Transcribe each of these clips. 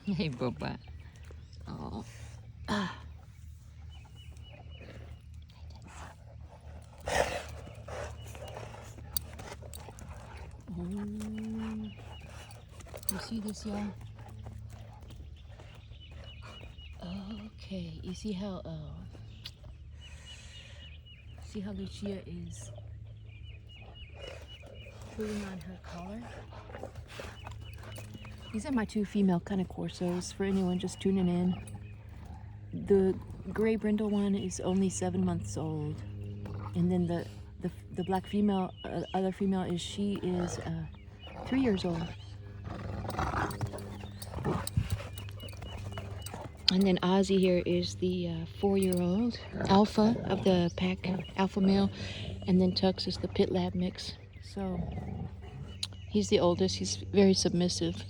Hey, Boba. Oh. Ah. Oh. You see this, y'all? Okay. You see how Lucia is pulling on her collar? These are my two female Cane Corsos for anyone just tuning in. The gray brindle one is only 7 months old, and then the black female, other female, is 3 years old. And then Ozzy here is the 4-year-old alpha of the pack, alpha male, and then Tux is the pit lab mix. So he's the oldest. He's very submissive.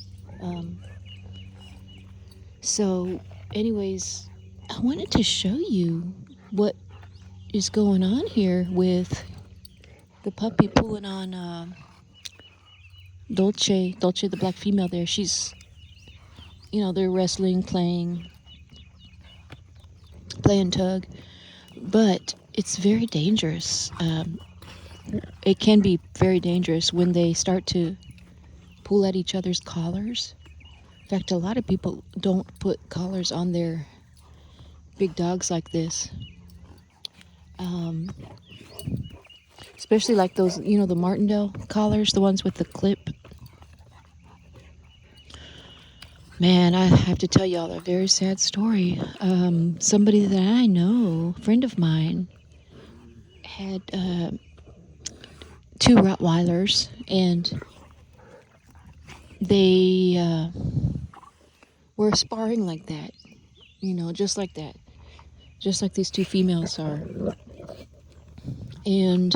So anyways, I wanted to show you what is going on here with the puppy pulling on Dolce, the black female there. She's, they're wrestling, playing tug, but it's very dangerous. It can be very dangerous when they start to pull at each other's collars. In fact, a lot of people don't put collars on their big dogs like this. Especially like those, the Martindale collars, the ones with the clip. Man, I have to tell y'all a very sad story. Somebody that I know, a friend of mine, had 2 Rottweilers, and they were sparring like that, just like that, just like these 2 females are. And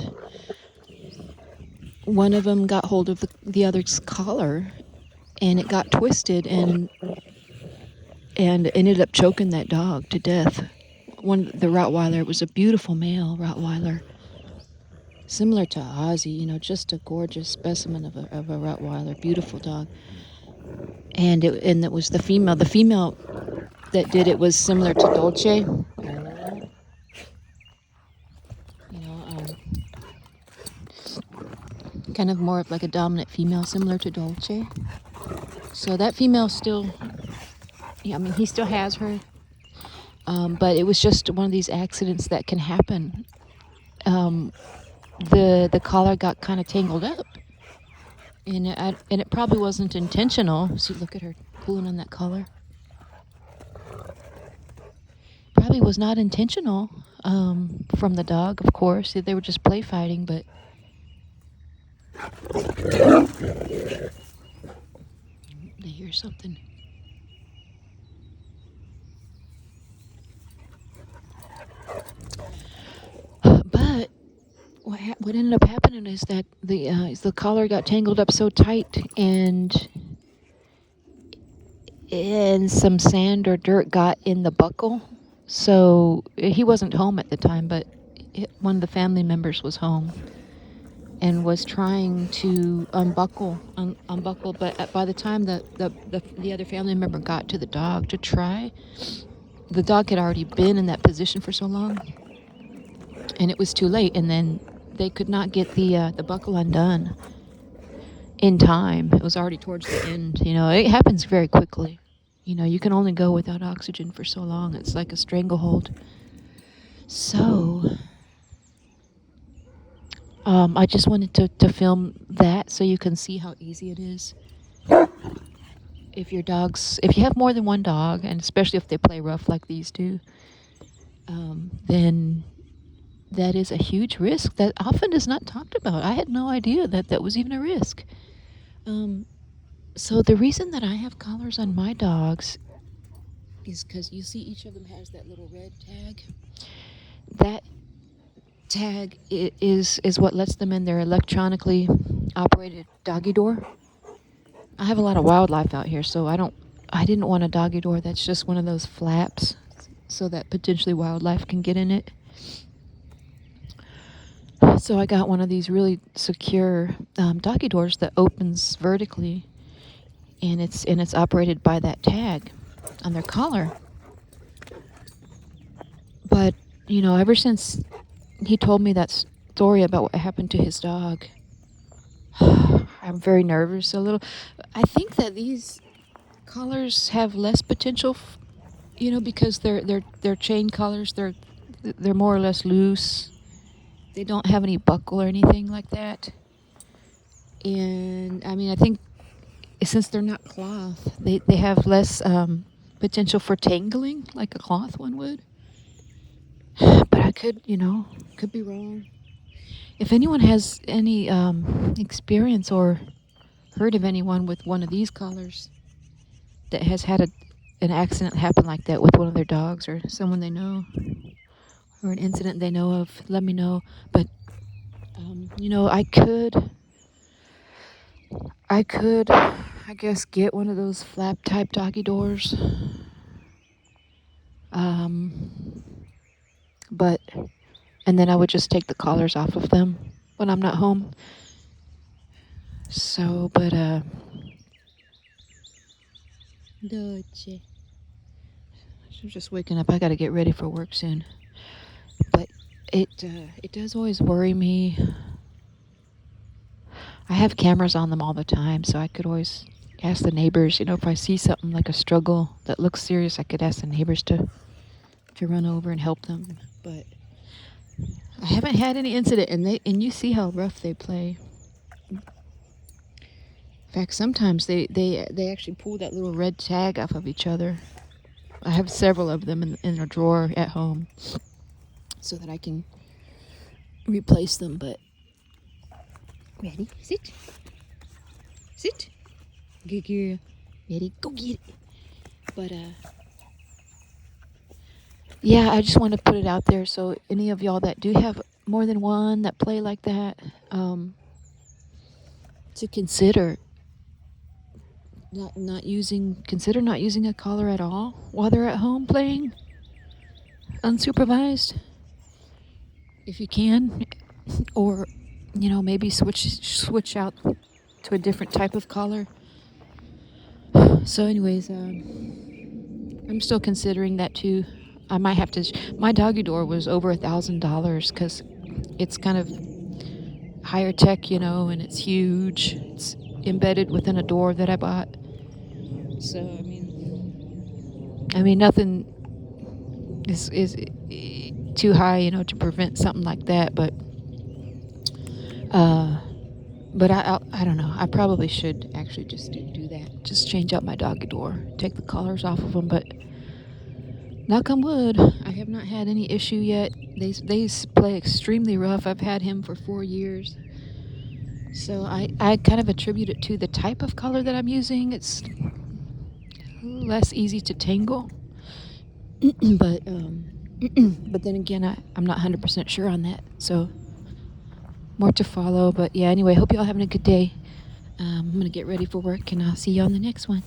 one of them got hold of the other's collar, and it got twisted and ended up choking that dog to death. The Rottweiler was a beautiful male Rottweiler, similar to Ozzy, just a gorgeous specimen of a Rottweiler, beautiful dog. And it was the female. The female that did it was similar to Dolce. Kind of more of like a dominant female, similar to Dolce. So that female still, he still has her. But it was just one of these accidents that can happen. The collar got kind of tangled up, and it probably wasn't intentional. See, look at her pulling on that collar. Probably was not intentional from the dog, of course. They were just play fighting, but they hear something. But what ended up happening is that the collar got tangled up so tight, and some sand or dirt got in the buckle. So he wasn't home at the time, but one of the family members was home and was trying to unbuckle. But by the time the other family member got to the dog to try, the dog had already been in that position for so long, and it was too late. And then they could not get the buckle undone in time. It was already towards the end. It happens very quickly. You can only go without oxygen for so long. It's like a stranglehold. So I just wanted to film that so you can see how easy it is. If you have more than one dog, and especially if they play rough like these do, then that is a huge risk that often is not talked about. I had no idea that was even a risk. So the reason that I have collars on my dogs is because you see each of them has that little red tag. That tag is what lets them in their electronically operated doggy door. I have a lot of wildlife out here, so I didn't want a doggy door that's just one of those flaps so that potentially wildlife can get in it. So I got one of these really secure doggy doors that opens vertically, and it's operated by that tag on their collar. But ever since he told me that story about what happened to his dog, I'm very nervous a little. I think that these collars have less potential, because they're chain collars. They're more or less loose. They don't have any buckle or anything like that. And I mean, I think since they're not cloth, they have less potential for tangling like a cloth one would. But I could be wrong. If anyone has any experience or heard of anyone with one of these collars that has had an accident happen like that with one of their dogs or someone they know, or an incident they know of, let me know. But I guess get one of those flap type doggy doors. But and then I would just take the collars off of them when I'm not home. So, but Dolce. I'm just waking up. I got to get ready for work soon. But it does always worry me. I have cameras on them all the time, so I could always ask the neighbors. If I see something like a struggle that looks serious, I could ask the neighbors to run over and help them. But I haven't had any incident, and you see how rough they play. In fact, sometimes they actually pull that little red tag off of each other. I have several of them in a drawer at home so that I can replace them. But ready? Sit. Good girl. Ready? Go get it. But yeah, I just want to put it out there so any of y'all that do have more than one that play like that, to consider not using a collar at all while they're at home playing unsupervised, if you can, or maybe switch out to a different type of collar. So anyways, I'm still considering that too. I might have to. My doggy door was over $1,000 because it's kind of higher tech, and it's huge. It's embedded within a door that I bought. So I mean, nothing is too high, to prevent something like that. But I don't know. I probably should actually just do that. Just change out my doggy door, take the collars off of them. But knock on wood, I have not had any issue yet. They play extremely rough. I've had him for 4 years. So I kind of attribute it to the type of collar that I'm using. It's less easy to tangle. But then again, I'm not 100% sure on that. So more to follow. But yeah, anyway, hope y'all having a good day. I'm going to get ready for work, and I'll see you on the next one.